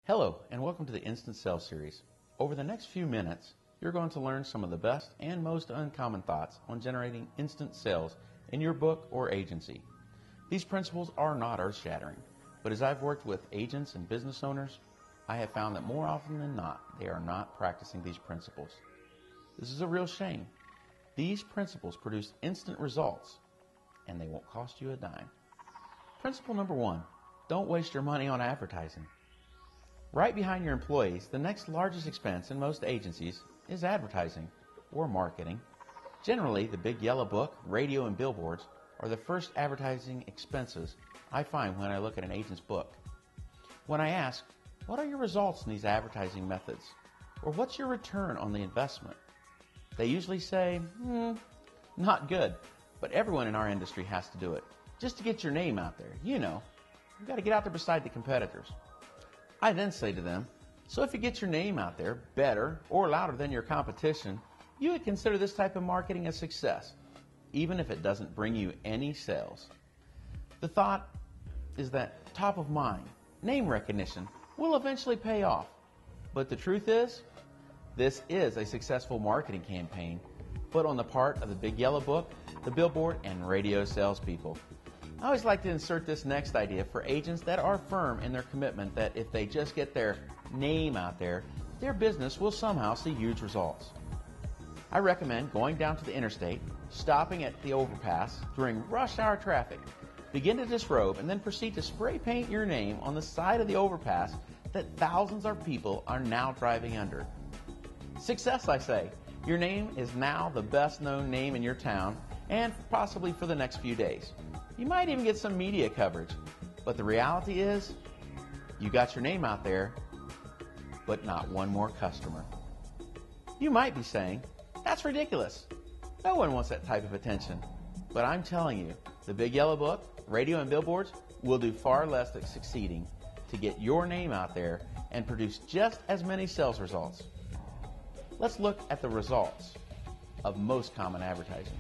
Hello, and welcome to the Instant Sales Series. Over the next few minutes, you're going to learn some of the best and most uncommon thoughts on generating instant sales in your book or agency. These principles are not earth-shattering, but as I've worked with agents and business owners, I have found that more often than not, they are not practicing these principles. This is a real shame. These principles produce instant results, and they won't cost you a dime. Principle number 1, don't waste your money on advertising. Right behind your employees, the next largest expense in most agencies is advertising or marketing. Generally, the big yellow book, radio, and billboards are the first advertising expenses I find when I look at an agent's book. When I ask, what are your results in these advertising methods? Or what's your return on the investment? They usually say, not good, but everyone in our industry has to do it. Just to get your name out there, you've got to get out there beside the competitors. I then say to them, so if you get your name out there better or louder than your competition, you would consider this type of marketing a success, even if it doesn't bring you any sales. The thought is that top of mind, name recognition will eventually pay off. But the truth is, this is a successful marketing campaign, but on the part of the big yellow book, the billboard, and radio salespeople. I always like to insert this next idea for agents that are firm in their commitment that if they just get their name out there, their business will somehow see huge results. I recommend going down to the interstate, stopping at the overpass during rush hour traffic, begin to disrobe, and then proceed to spray paint your name on the side of the overpass that thousands of people are now driving under. Success, I say. Your name is now the best known name in your town and possibly for the next few days. You might even get some media coverage, but the reality is you got your name out there, but not one more customer. You might be saying, that's ridiculous. No one wants that type of attention. But I'm telling you, the big yellow book, radio, and billboards will do far less than succeeding to get your name out there and produce just as many sales results. Let's look at the results of most common advertising.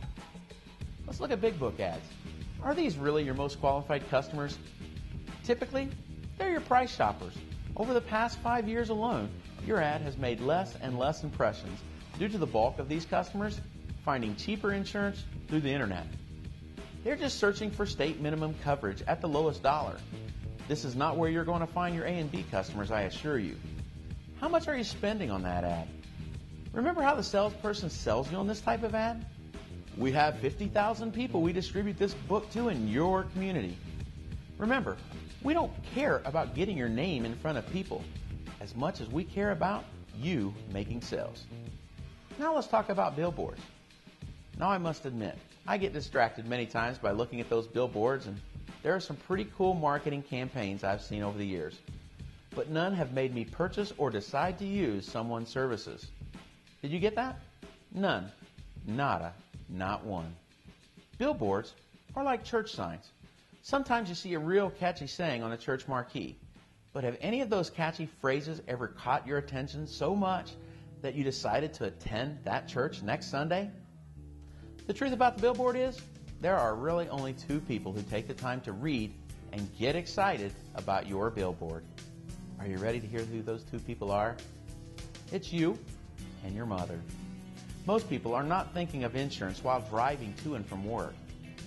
Let's look at big book ads. Are these really your most qualified customers? Typically, they're your price shoppers. Over the past 5 years alone, your ad has made less and less impressions due to the bulk of these customers finding cheaper insurance through the internet. They're just searching for state minimum coverage at the lowest dollar. This is not where you're going to find your A and B customers, I assure you. How much are you spending on that ad? Remember how the salesperson sells you on this type of ad? We have 50,000 people we distribute this book to in your community. Remember, we don't care about getting your name in front of people as much as we care about you making sales. Now let's talk about billboards. Now I must admit, I get distracted many times by looking at those billboards, and there are some pretty cool marketing campaigns I've seen over the years. But none have made me purchase or decide to use someone's services. Did you get that? None. Nada. Not one. Billboards are like church signs. Sometimes you see a real catchy saying on a church marquee, but have any of those catchy phrases ever caught your attention so much that you decided to attend that church next Sunday? The truth about the billboard is, there are really only two people who take the time to read and get excited about your billboard. Are you ready to hear who those two people are? It's you and your mother. Most people are not thinking of insurance while driving to and from work.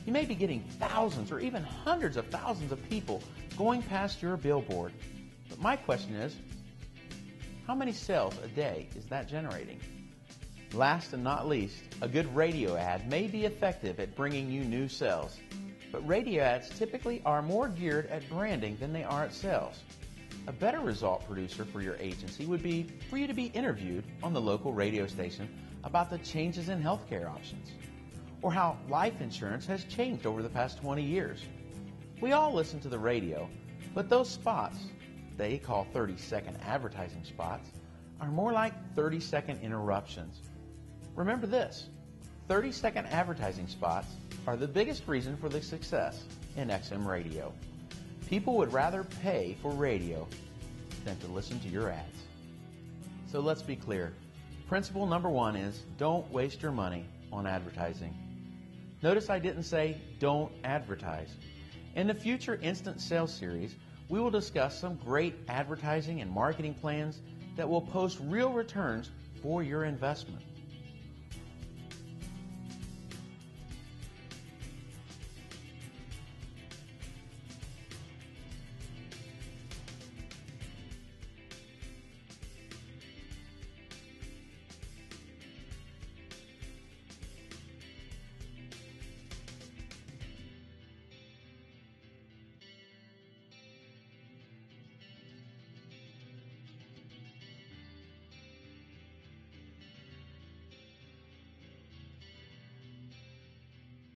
You may be getting thousands or even hundreds of thousands of people going past your billboard. But my question is, how many sales a day is that generating? Last and not least, a good radio ad may be effective at bringing you new sales. But radio ads typically are more geared at branding than they are at sales. A better result producer for your agency would be for you to be interviewed on the local radio station about the changes in healthcare options, or how life insurance has changed over the past 20 years. We all listen to the radio, but those spots, they call 30-second advertising spots, are more like 30-second interruptions. Remember this, 30-second advertising spots are the biggest reason for the success in XM radio. People would rather pay for radio than to listen to your ads. So let's be clear. Principle number 1 is don't waste your money on advertising. Notice I didn't say don't advertise. In the future Instant Sales Series, we will discuss some great advertising and marketing plans that will post real returns for your investment.